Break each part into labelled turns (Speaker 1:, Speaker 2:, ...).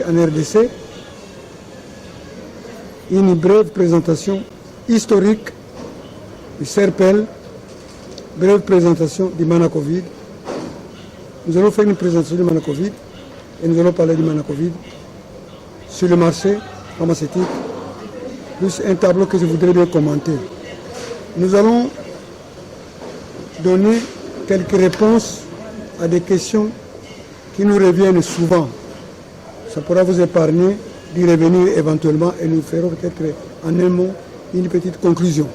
Speaker 1: en RDC, une brève présentation historique du CERPEL, brève présentation du Manacovid. Nous allons faire une présentation du Manacovid et nous allons parler du Manacovid sur le marché pharmaceutique, plus un tableau que je voudrais bien commenter. Nous allons donner quelques réponses à des questions qui nous reviennent souvent. Ça pourra vous épargner d'y revenir éventuellement et nous ferons peut-être en un mot une petite conclusion.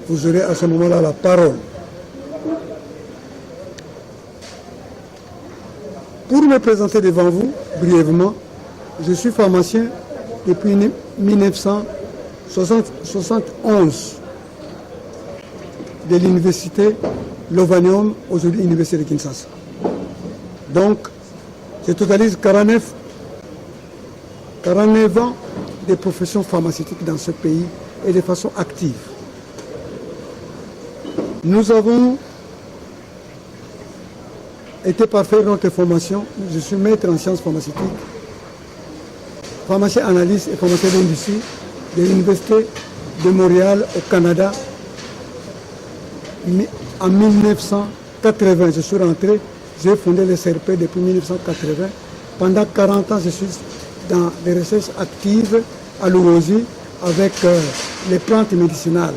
Speaker 1: Vous aurez à ce moment-là la parole. Pour me présenter devant vous, brièvement, je suis pharmacien depuis 1971 de l'université Lovanium, aujourd'hui l'université de Kinshasa. Donc, je totalise 49 ans de professions pharmaceutiques dans ce pays et de façon active. Nous avons été parfaits dans notre formation. Je suis maître en sciences pharmaceutiques, pharmacien analyste et pharmacien d'industrie de l'Université de Montréal au Canada. En 1980, je suis rentré, j'ai fondé le CRP depuis 1980. Pendant 40 ans, je suis dans les recherches actives à l'UOSI avec les plantes médicinales.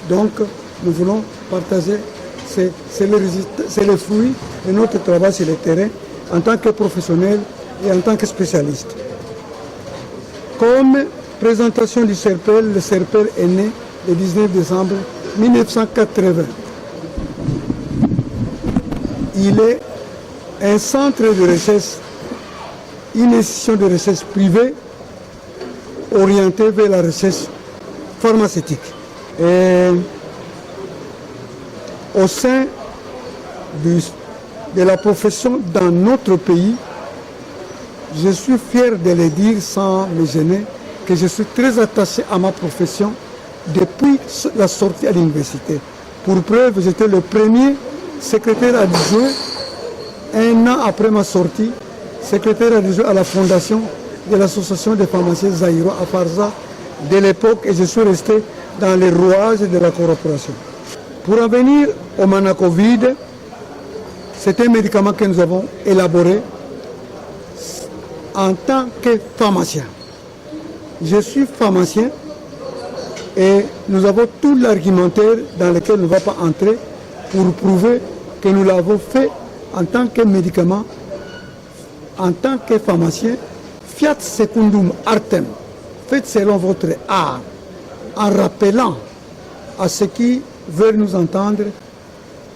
Speaker 1: Donc, nous voulons partager, c'est le fruit de notre travail sur le terrain en tant que professionnel et en tant que spécialiste. Comme présentation du CERPEL, le CERPEL est né le 19 décembre 1980. Il est un centre de recherche, une institution de recherche privée orientée vers la recherche pharmaceutique. Et au sein de la profession dans notre pays, je suis fier de le dire sans me gêner que je suis très attaché à ma profession depuis la sortie à l'université. Pour preuve, j'étais le premier secrétaire adjoint, un an après ma sortie, secrétaire adjoint à la fondation de l'association des pharmaciens Zaïro à Farza de l'époque et je suis resté dans les rouages de la corporation. Pour en venir au Manacovid, c'est un médicament que nous avons élaboré en tant que pharmacien. Je suis pharmacien et nous avons tout l'argumentaire dans lequel on ne va pas entrer pour prouver que nous l'avons fait en tant que médicament, en tant que pharmacien, fiat secundum artem, faites selon votre art, en rappelant à ceux qui veulent nous entendre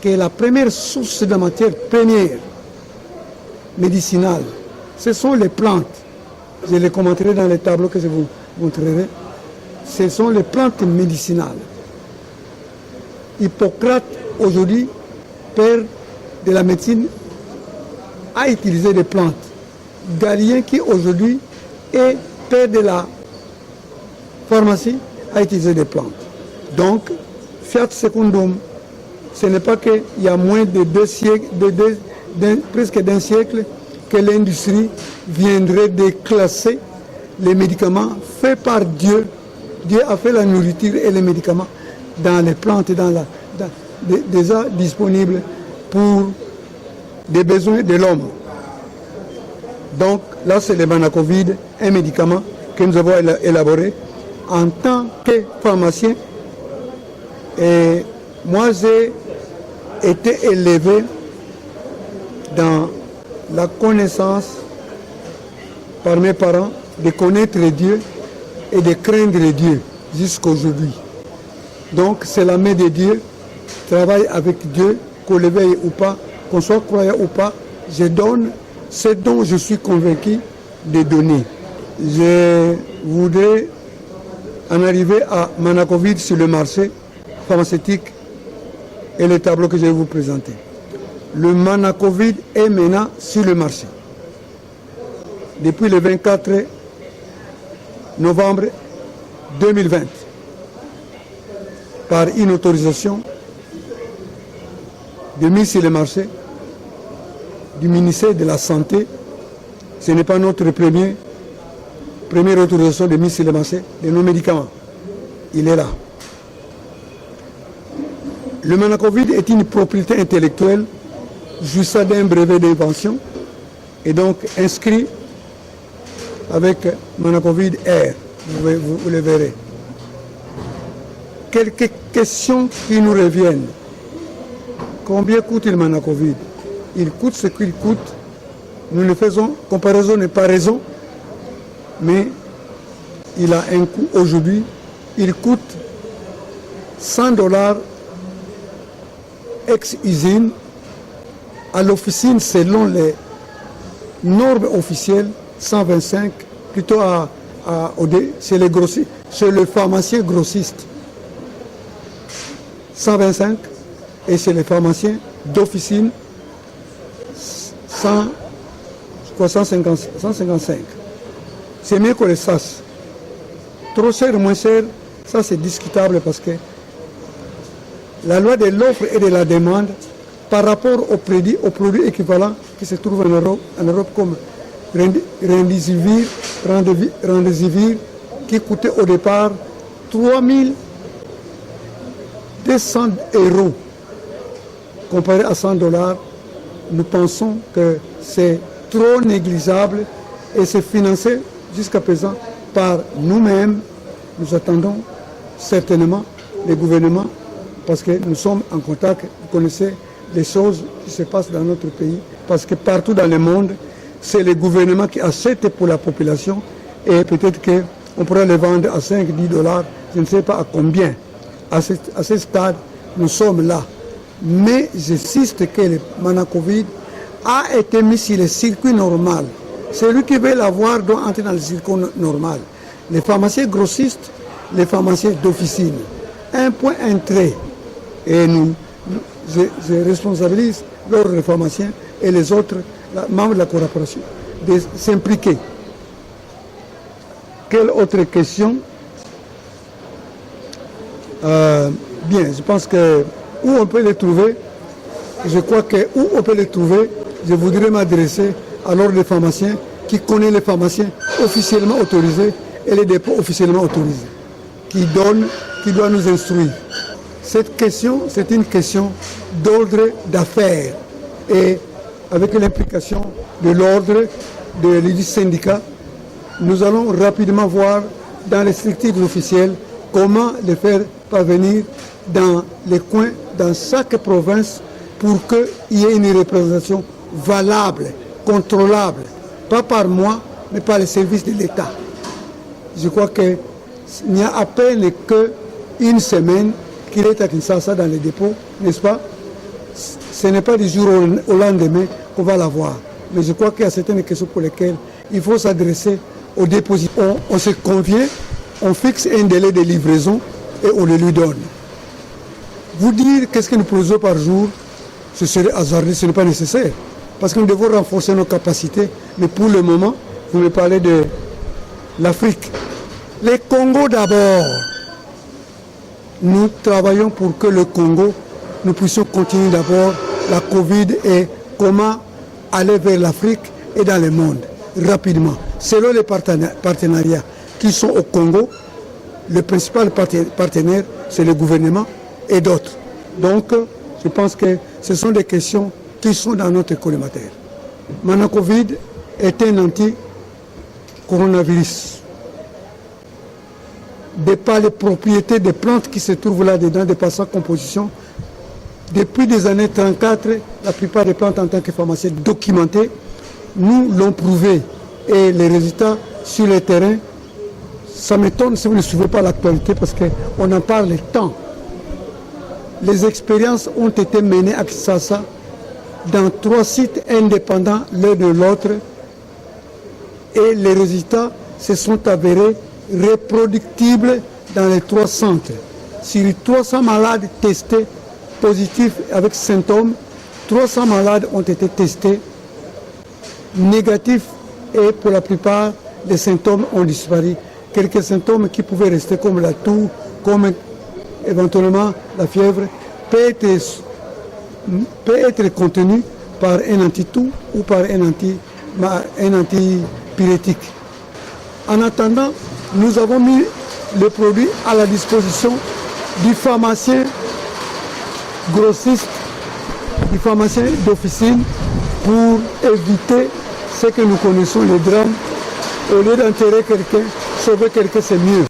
Speaker 1: que la première source de matière première médicinale, ce sont les plantes. Je les commenterai dans les tableaux que je vous montrerai. Ce sont les plantes médicinales. Hippocrate, aujourd'hui, père de la médecine, a utilisé des plantes. Galien, qui aujourd'hui est père de la pharmacie, a utilisé des plantes. Donc, fiat secundum, ce n'est pas qu'il y a moins de 2 siècles, presque d'un siècle, que l'industrie viendrait déclasser les médicaments faits par Dieu. Dieu a fait la nourriture et les médicaments dans les plantes, déjà disponibles pour des besoins de l'homme. Donc là, c'est le Manacovid, un médicament que nous avons élaboré en tant que pharmacien. Et moi, j'ai été élevé dans la connaissance par mes parents de connaître Dieu et de craindre Dieu jusqu'à aujourd'hui. Donc c'est la main de Dieu, travaille avec Dieu, qu'on le veuille ou pas, qu'on soit croyant ou pas, je donne ce dont je suis convaincu de donner. Je voudrais en arriver à Manacovid sur le marché pharmaceutique et les tableaux que je vais vous présenter. Le Manacovid est maintenant sur le marché. Depuis le 24 novembre 2020, par une autorisation de mise sur le marché du ministère de la Santé Ce n'est pas notre première autorisation de mise sur le marché de nos médicaments. Il est là. Le Manacovid est une propriété intellectuelle jouissant d'un brevet d'invention et donc inscrit avec Manacovid R. Vous le verrez. Quelques questions qui nous reviennent. Combien coûte le Manacovid? Il coûte ce qu'il coûte. Nous ne faisons comparaison n'est pas raison, mais il a un coût aujourd'hui. Il coûte $100 ex-usine. À l'officine, selon les normes officielles, 125, plutôt c'est les grossistes, c'est le pharmacien grossiste. 125, et c'est les pharmaciens d'officine, 155. C'est mieux qu'on le sache. Trop cher, moins cher, ça c'est discutable parce que la loi de l'offre et de la demande par rapport aux produits équivalents qui se trouvent en Europe comme Remdesivir, qui coûtait au départ 3200 €. Comparé à $100, nous pensons que c'est trop négligeable et c'est financé jusqu'à présent par nous-mêmes. Nous attendons certainement les gouvernements parce que nous sommes en contact, vous connaissez les choses qui se passent dans notre pays, parce que partout dans le monde, c'est les gouvernements qui achètent pour la population et peut-être qu'on pourra les vendre à 5-10 $, je ne sais pas à combien. À ce stade, nous sommes là. Mais j'insiste que le Manacovid a été mis sur le circuit normal. Celui qui veut l'avoir doit entrer dans le circuit normal. Les pharmaciens grossistes, les pharmaciens d'officine. Un point, un trait. Et je responsabilise l'ordre des pharmaciens et les autres membres de la corporation de s'impliquer. Quelle autre question? Bien, je pense que où on peut les trouver, je crois que où on peut les trouver, je voudrais m'adresser à l'ordre des pharmaciens qui connaît les pharmaciens officiellement autorisés et les dépôts officiellement autorisés, qui doit nous instruire. Cette question, c'est une question d'ordre d'affaires et avec l'implication de l'ordre du syndicat, nous allons rapidement voir dans les structures officielles comment les faire parvenir dans les coins, dans chaque province, pour qu'il y ait une représentation valable, contrôlable, pas par moi, mais par les services de l'État. Je crois qu'il n'y a à peine qu'une semaine qu'il est à Kinshasa dans les dépôts, n'est-ce pas? Ce n'est pas du jour au lendemain qu'on va l'avoir. Mais je crois qu'il y a certaines questions pour lesquelles il faut s'adresser aux dépositaires. On se convient, on fixe un délai de livraison et on le lui donne. Vous dire qu'est-ce que nous produisons par jour, ce serait hasardeux, ce n'est pas nécessaire. Parce que nous devons renforcer nos capacités. Mais pour le moment, vous me parlez de l'Afrique. Les Congo d'abord. Nous travaillons pour que le Congo, nous puissions continuer d'abord la Covid et comment aller vers l'Afrique et dans le monde rapidement. Selon les partenariats qui sont au Congo, le principal partenaire, c'est le gouvernement et d'autres. Donc, je pense que ce sont des questions qui sont dans notre collimateur. Manacovid est un anti-coronavirus. De par les propriétés des plantes qui se trouvent là-dedans, de par sa composition, depuis les années 34, la plupart des plantes en tant que pharmaciens documentées, nous l'ont prouvé. Et les résultats sur le terrain, ça m'étonne si vous ne suivez pas l'actualité parce qu'on en parle tant. Les expériences ont été menées à Kinshasa dans 3 sites indépendants l'un de l'autre et les résultats se sont avérés reproductibles dans les 3 centres. Sur 300 malades testés positifs avec symptômes, 300 malades ont été testés négatifs et pour la plupart, les symptômes ont disparu. Quelques symptômes qui pouvaient rester comme la toux, comme éventuellement la fièvre, peut être contenu par un anti-toux ou par un un antipyrétique. En attendant, nous avons mis le produit à la disposition du pharmacien grossiste, du pharmacien d'officine, pour éviter ce que nous connaissons, les drames. Au lieu d'enterrer quelqu'un, sauver quelqu'un, c'est mieux.